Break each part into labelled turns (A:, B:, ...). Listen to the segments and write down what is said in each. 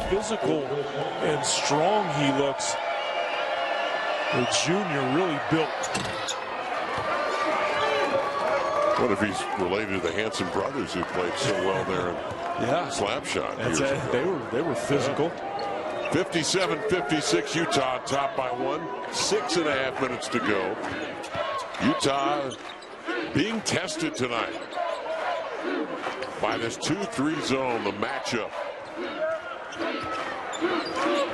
A: physical and strong he looks. The junior really built.
B: What if he's related to the Hanson brothers who played so well there in Slapshot?
A: They were physical.
B: 57-56 Utah, top by 1. 6.5 minutes to go. Utah being tested tonight by this 2-3 zone, the matchup.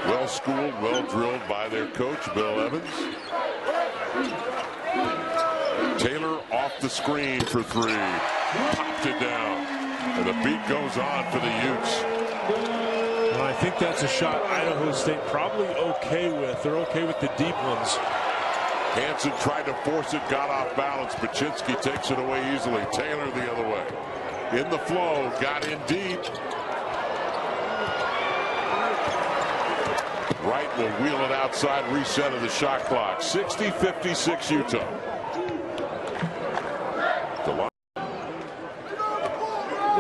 B: Well schooled, well drilled by their coach, Bill Evans. Taylor off the screen for 3. Popped it down. And the beat goes on for the Utes.
A: Well, I think that's a shot Idaho State probably okay with. They're okay with the deep ones.
B: Hanson tried to force it, got off balance. Baczynski takes it away easily. Taylor the other way. In the flow, got in deep. Wright will wheel it outside, reset of the shot clock. 60-56 Utah. The line.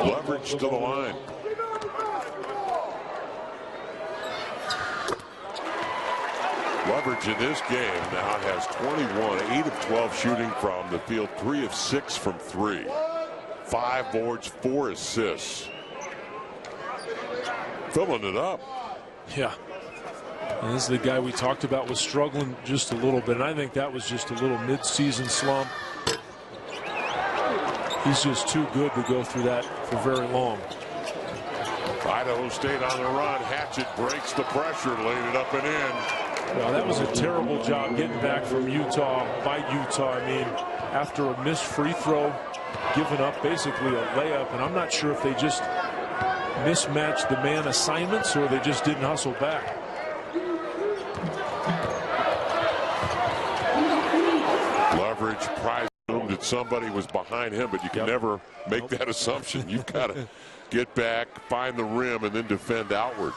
B: Leverage to the line. Leverage in this game now has 21, 8 of 12 shooting from the field, 3 of 6 from 3. 5 boards, 4 assists. Filling it up.
A: Yeah. And this is the guy we talked about was struggling just a little bit. And I think that was just a little mid-season slump. He's just too good to go through that for very long.
B: Idaho State on the run. Hatchett breaks the pressure, laid it up and in.
A: Well, that was a terrible job getting back from Utah by Utah. I mean, after a missed free throw, giving up basically a layup. And I'm not sure if they just mismatched the man assignments or they just didn't hustle back.
B: Leverage, prize that somebody was behind him, but you can never make that assumption. You've got to get back, find the rim, and then defend outward.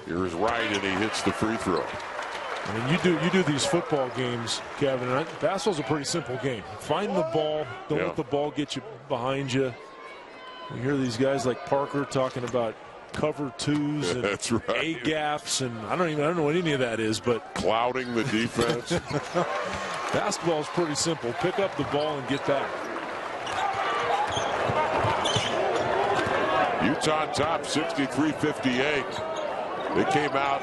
B: Here's Wright, and he hits the free throw.
A: I mean, you do these football games, Kevin. Basketball's a pretty simple game. Find the ball. Don't let the ball get you behind you. You hear these guys like Parker talking about cover twos and
B: that's right.
A: A gaps, and I don't know what any of that is, but
B: clouding the defense.
A: Basketball is pretty simple. Pick up the ball and get back.
B: Utah top 63-58. They came out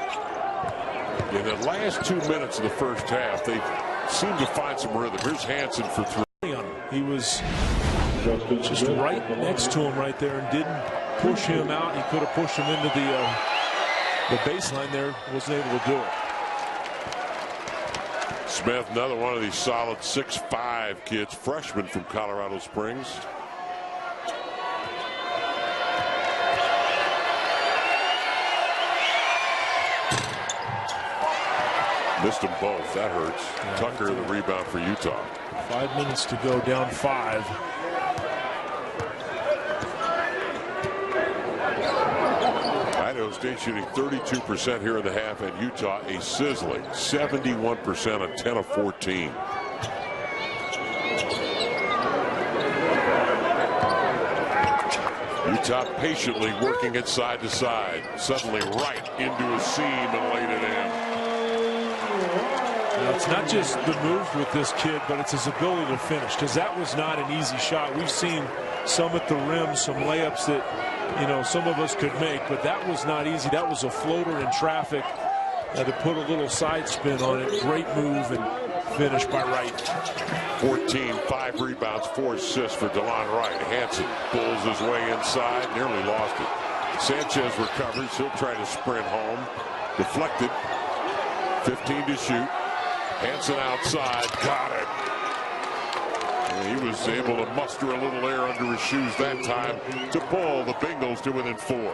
B: in the last 2 minutes of the first half. They seemed to find some rhythm. Here's Hanson for 3.
A: He was just right next to him right there and didn't push him out. He could have pushed him into the baseline there. Wasn't able to do it.
B: Smith, another one of these solid 6'5" kids, freshman from Colorado Springs. Missed them both. That hurts. Yeah, Tucker, the rebound for Utah.
A: 5 minutes to go, down 5.
B: Idaho State shooting 32% here in the half, and Utah a sizzling 71% on 10 of 14. Utah patiently working it side to side. Suddenly right into a seam and laid it in.
A: Now, it's not just the moves with this kid, but it's his ability to finish, because that was not an easy shot. We've seen some at the rim, some layups that, some of us could make, but that was not easy. That was a floater in traffic. Had to put a little side spin on it. Great move and finish by Wright.
B: 14, 5 rebounds, 4 assists for DeLon Wright. Hanson pulls his way inside, nearly lost it. Sanchez recovers. He'll try to sprint home. Deflected. 15 to shoot. Hanson outside, got it. And he was able to muster a little air under his shoes that time to pull the Bengals to within 4.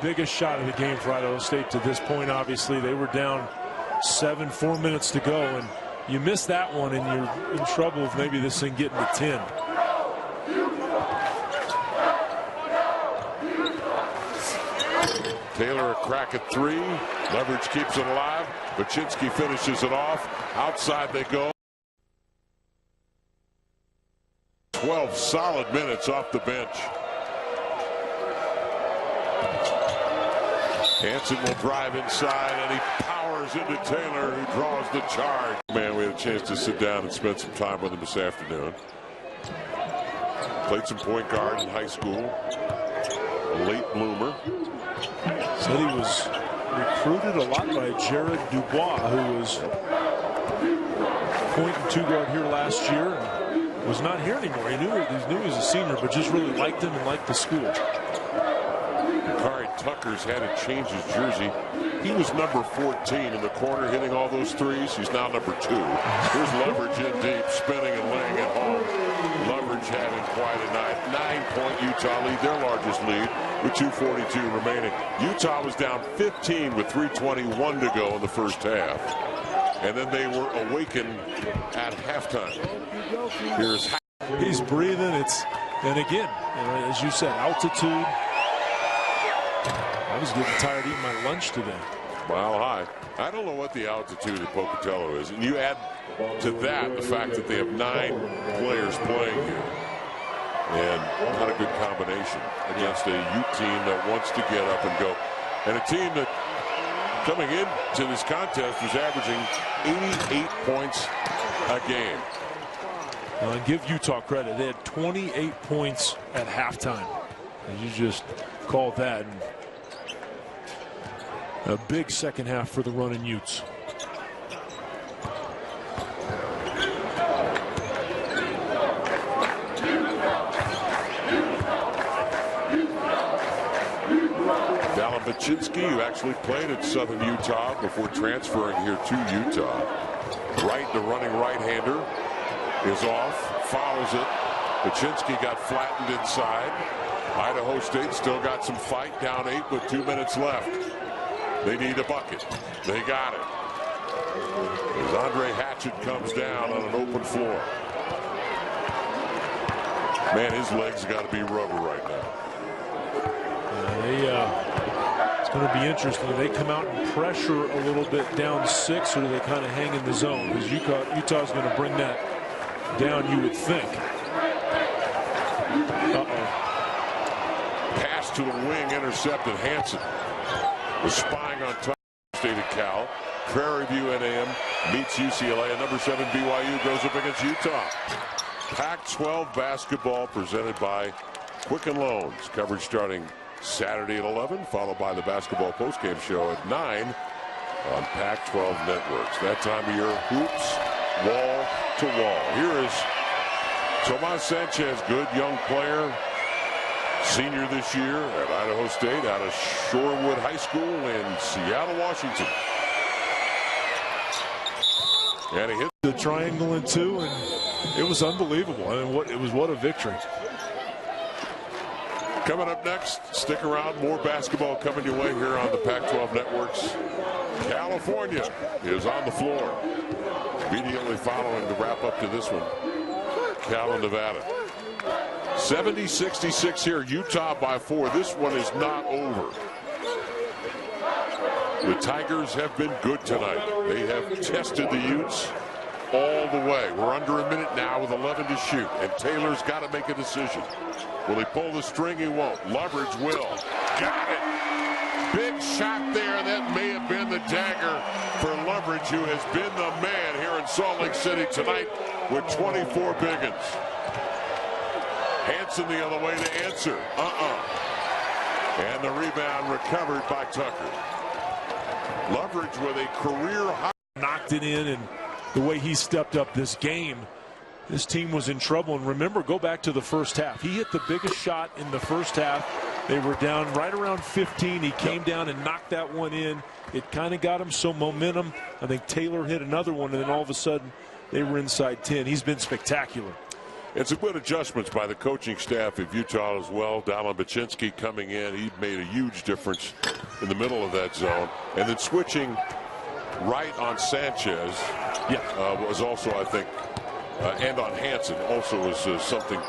A: Biggest shot of the game for Idaho State to this point. Obviously, they were down 7, 4 minutes to go, and you miss that one, and you're in trouble with maybe this thing getting to 10.
B: Taylor a crack at 3. Leverage keeps it alive. Baczynski finishes it off. Outside they go. 12 solid minutes off the bench. Hansen will drive inside, and he powers into Taylor, who draws the charge. Man, we had a chance to sit down and spend some time with him this afternoon. Played some point guard in high school. A late bloomer.
A: Said he was recruited a lot by Jared Dubois, who was point and two guard here last year and was not here anymore. He knew he was a senior, but just really liked him and liked the school.
B: Tucker's had to change his jersey. He was number 14 in the corner, hitting all those threes. He's now number 2. Here's Leverage in deep, spinning and laying it home. Leverage having quite a night. 9-point Utah lead, their largest lead, with 2:42 remaining. Utah was down 15 with 3:21 to go in the first half. And then they were awakened at halftime.
A: He's breathing. And again, as you said, altitude. I was getting tired eating my lunch today.
B: Mile high. I don't know what the altitude at Pocatello is. And you add to that the fact that they have 9 players playing here. And not a good combination against a Ute team that wants to get up and go. And a team that coming into this contest was averaging 88 points a game.
A: And give Utah credit. They had 28 points at halftime. And you just called that. And a big second half for the running Utes.
B: Dallin Baczynski, who actually played at Southern Utah before transferring here to Utah. The running right-hander is off, fouls it. Baczynski got flattened inside. Idaho State still got some fight, down 8 with 2 minutes left. They need a bucket. They got it. As Andre Hatchett comes down on an open floor. Man, his legs got to be rubber right now.
A: It's going to be interesting. They come out and pressure a little bit down 6, or do they kind of hang in the zone? Because Utah's going to bring that down, you would think.
B: Pass to the wing, intercepted. Hansen was spying on Tomas, State of Cal. Prairie View NAM meets UCLA, and number 7 BYU goes up against Utah. Pac-12 basketball presented by Quicken Loans. Coverage starting Saturday at 11, followed by the basketball postgame show at 9 on Pac-12 networks. That time of year, hoops, wall to wall. Here is Tomas Sanchez, good young player. Senior this year at Idaho State, out of Shorewood High School in Seattle, Washington. And he hit
A: the triangle in 2, and it was unbelievable. I mean, what a victory.
B: Coming up next, stick around. More basketball coming your way here on the Pac-12 networks. California is on the floor. Immediately following the wrap up to this one, Cal and Nevada. 70-66 here. Utah by 4. This one is not over. The Tigers have been good tonight. They have tested the Utes all the way. We're under a minute now with 11 to shoot, and Taylor's got to make a decision. Will he pull the string? He won't. Leverage will. Got it. Big shot there. That may have been the dagger for Leverage, who has been the man here in Salt Lake City tonight with 24 big ones. Hansen the other way to answer. And the rebound recovered by Tucker. Leverage with a career high.
A: Knocked it in, and the way he stepped up this game, this team was in trouble. And remember, go back to the first half. He hit the biggest shot in the first half. They were down right around 15. He came down and knocked that one in. It kind of got him some momentum. I think Taylor hit another one, and then all of a sudden they were inside 10. He's been spectacular.
B: It's a good adjustments by the coaching staff of Utah as well. Dallin Baczynski coming in. He made a huge difference in the middle of that zone. And then switching right on Sanchez was also, I think, and on Hansen also was something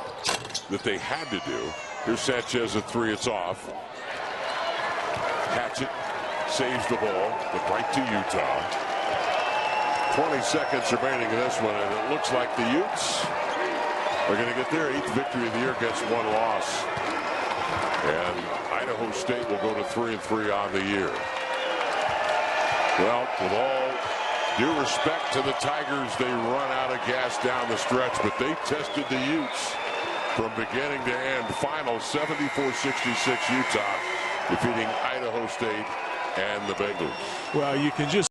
B: that they had to do. Here's Sanchez at 3. It's off. Hatchett saves the ball, but right to Utah. 20 seconds remaining in this one, and it looks like the Utes are going to get their 8th victory of the year against 1 loss. And Idaho State will go to 3-3 on the year. Well, with all due respect to the Tigers, they run out of gas down the stretch, but they tested the Utes from beginning to end. Final 74-66 Utah defeating Idaho State and the Bengals.
A: Well, you can just